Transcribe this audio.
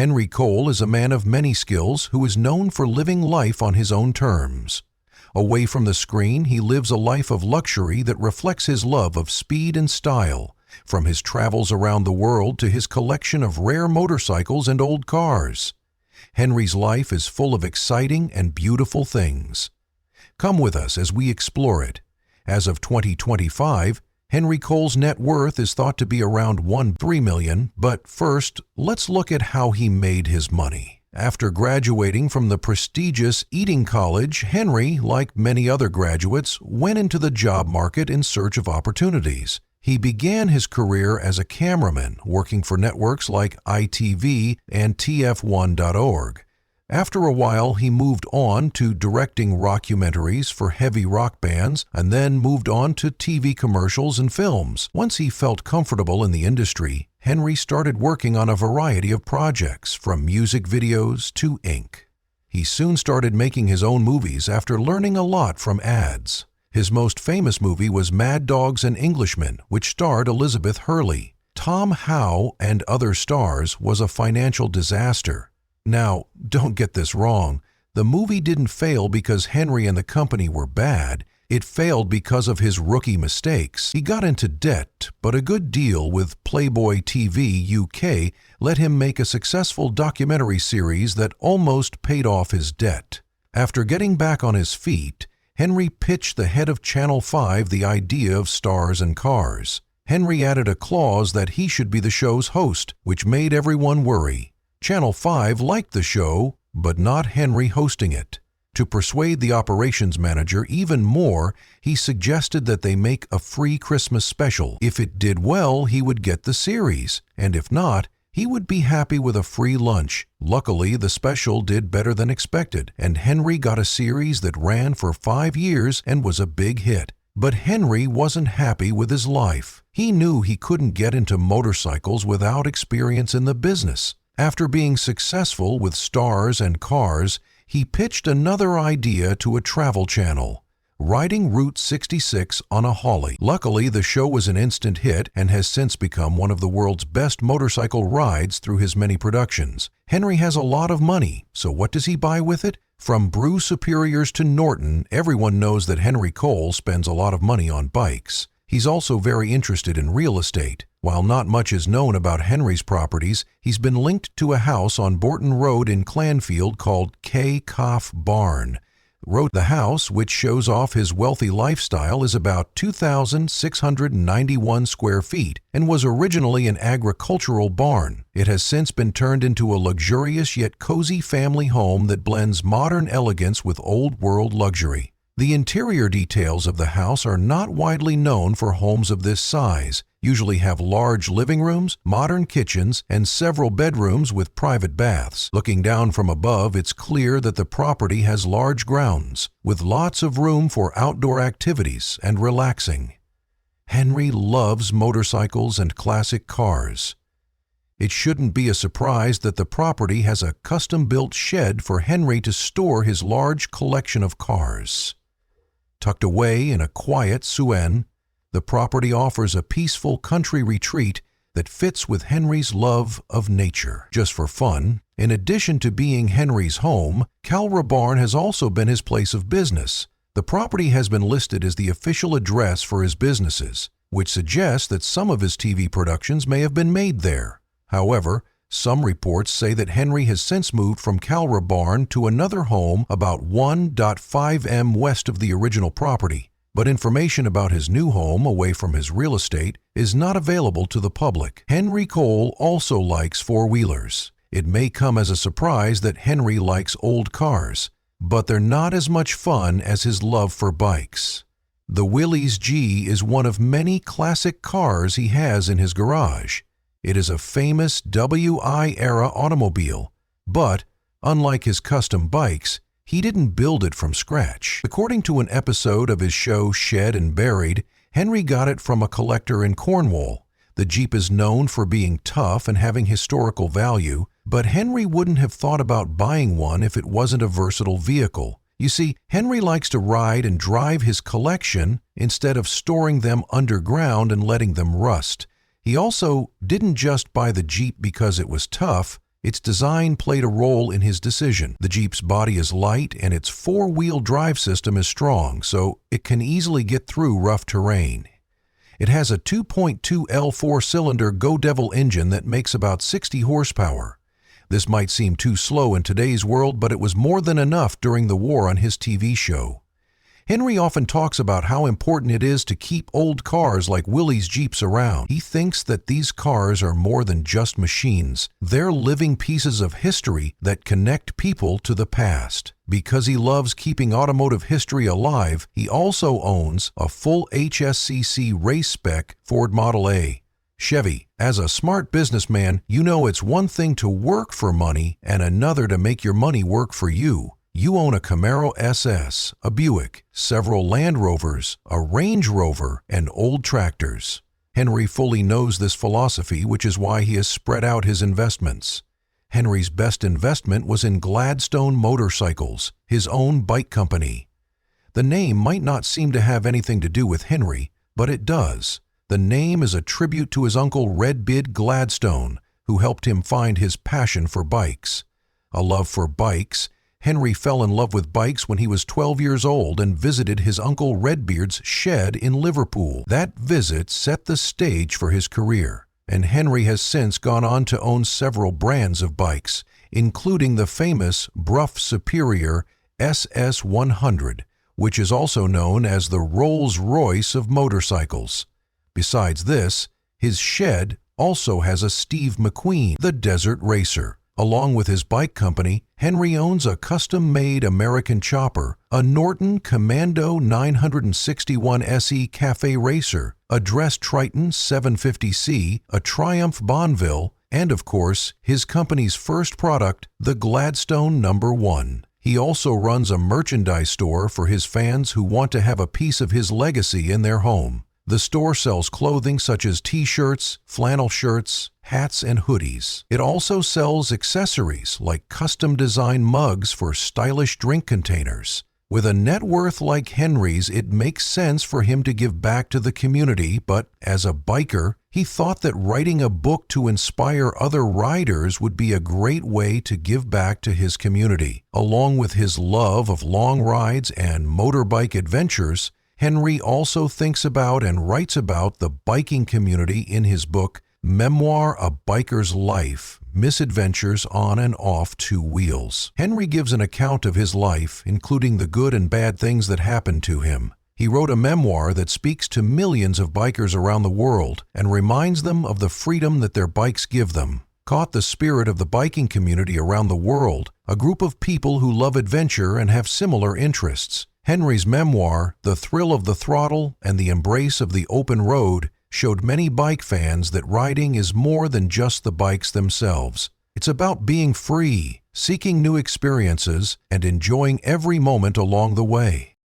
Henry Cole is a man of many skills who is known for living life on his own terms. Away from the screen, he lives a life of luxury that reflects his love of speed and style, from his travels around the world to his collection of rare motorcycles and old cars. Henry's life is full of exciting and beautiful things. Come with us as we explore it. As of 2025, Henry Cole's net worth is thought to be around $3 million, but first, let's look at how he made his money. After graduating from the prestigious Eaton College, Henry, like many other graduates, went into the job market in search of opportunities. He began his career as a cameraman, working for networks like ITV and TF1.org. After a while, he moved on to directing rockumentaries for heavy rock bands and then moved on to TV commercials and films. Once he felt comfortable in the industry, Henry started working on a variety of projects, from music videos to ink. He soon started making his own movies after learning a lot from ads. His most famous movie was Mad Dogs and Englishmen, which starred Elizabeth Hurley. Tom Howe and other stars was a financial disaster. Now, don't get this wrong. The movie didn't fail because Henry and the company were bad. It failed because of his rookie mistakes. He got into debt, but a good deal with Playboy TV UK let him make a successful documentary series that almost paid off his debt. After getting back on his feet, Henry pitched the head of Channel 5 the idea of Stars and Cars. Henry added a clause that he should be the show's host, which made everyone worry. Channel 5 liked the show, but not Henry hosting it. To persuade the operations manager even more, he suggested that they make a free Christmas special. If it did well, he would get the series, and if not, he would be happy with a free lunch. Luckily, the special did better than expected, and Henry got a series that ran for 5 years and was a big hit. But Henry wasn't happy with his life. He knew he couldn't get into motorcycles without experience in the business. After being successful with Stars and Cars, he pitched another idea to a travel channel, riding Route 66 on a Holly. Luckily, the show was an instant hit and has since become one of the world's best motorcycle rides through his many productions. Henry has a lot of money, so what does he buy with it? From Brew Superiors to Norton, everyone knows that Henry Cole spends a lot of money on bikes. He's also very interested in real estate. While not much is known about Henry's properties, he's been linked to a house on Borton Road in Clanfield called K. Koff Barn. The house, which shows off his wealthy lifestyle, is about 2,691 square feet and was originally an agricultural barn. It has since been turned into a luxurious yet cozy family home that blends modern elegance with old-world luxury. The interior details of the house are not widely known for homes of this size, usually have large living rooms, modern kitchens, and several bedrooms with private baths. Looking down from above, it's clear that the property has large grounds, with lots of room for outdoor activities and relaxing. Henry loves motorcycles and classic cars. It shouldn't be a surprise that the property has a custom-built shed for Henry to store his large collection of cars. Tucked away in a quiet Suenne, the property offers a peaceful country retreat that fits with Henry's love of nature. Just for fun, in addition to being Henry's home, Calra Barn has also been his place of business. The property has been listed as the official address for his businesses, which suggests that some of his TV productions may have been made there. However, some reports say that Henry has since moved from Calra Barn to another home about 1.5 m west of the original property, but information about his new home away from his real estate is not available to the public. Henry Cole also likes four-wheelers. It may come as a surprise that Henry likes old cars, but they're not as much fun as his love for bikes. The Willys G is one of many classic cars he has in his garage. It is a famous WI-era automobile, but, unlike his custom bikes, he didn't build it from scratch. According to an episode of his show Shed and Buried, Henry got it from a collector in Cornwall. The Jeep is known for being tough and having historical value, but Henry wouldn't have thought about buying one if it wasn't a versatile vehicle. You see, Henry likes to ride and drive his collection instead of storing them underground and letting them rust. He also didn't just buy the Jeep because it was tough. Its design played a role in his decision. The Jeep's body is light and its four-wheel drive system is strong, so it can easily get through rough terrain. It has a 2.2L four-cylinder Go Devil engine that makes about 60 horsepower. This might seem too slow in today's world, but it was more than enough during the war on his TV show. Henry often talks about how important it is to keep old cars like Willie's Jeeps around. He thinks that these cars are more than just machines. They're living pieces of history that connect people to the past. Because he loves keeping automotive history alive, he also owns a full HSCC race-spec Ford Model A. Chevy. As a smart businessman, you know it's one thing to work for money and another to make your money work for you. You own a Camaro SS, a Buick, several Land Rovers, a Range Rover, and old tractors. Henry fully knows this philosophy, which is why he has spread out his investments. Henry's best investment was in Gladstone Motorcycles, his own bike company. The name might not seem to have anything to do with Henry, but it does. The name is a tribute to his uncle Red Bid Gladstone, who helped him find his passion for bikes. A love for bikes. Henry fell in love with bikes when he was 12 years old and visited his uncle Redbeard's shed in Liverpool. That visit set the stage for his career, and Henry has since gone on to own several brands of bikes, including the famous Brough Superior SS100, which is also known as the Rolls-Royce of motorcycles. Besides this, his shed also has a Steve McQueen, the Desert Racer. Along with his bike company, Henry owns a custom-made American chopper, a Norton Commando 961 SE Cafe Racer, a Dress Triton 750C, a Triumph Bonneville, and of course, his company's first product, the Gladstone No. 1. He also runs a merchandise store for his fans who want to have a piece of his legacy in their home. The store sells clothing such as t-shirts, flannel shirts, hats, and hoodies. It also sells accessories like custom-designed mugs for stylish drink containers. With a net worth like Henry's, it makes sense for him to give back to the community, but as a biker, he thought that writing a book to inspire other riders would be a great way to give back to his community. Along with his love of long rides and motorbike adventures, Henry also thinks about and writes about the biking community in his book, Memoir: A Biker's Life, Misadventures on and Off Two Wheels. Henry gives an account of his life, including the good and bad things that happened to him. He wrote a memoir that speaks to millions of bikers around the world and reminds them of the freedom that their bikes give them. Caught the spirit of the biking community around the world, a group of people who love adventure and have similar interests. Henry's memoir, The Thrill of the Throttle and the Embrace of the Open Road, showed many bike fans that riding is more than just the bikes themselves. It's about being free, seeking new experiences, and enjoying every moment along the way.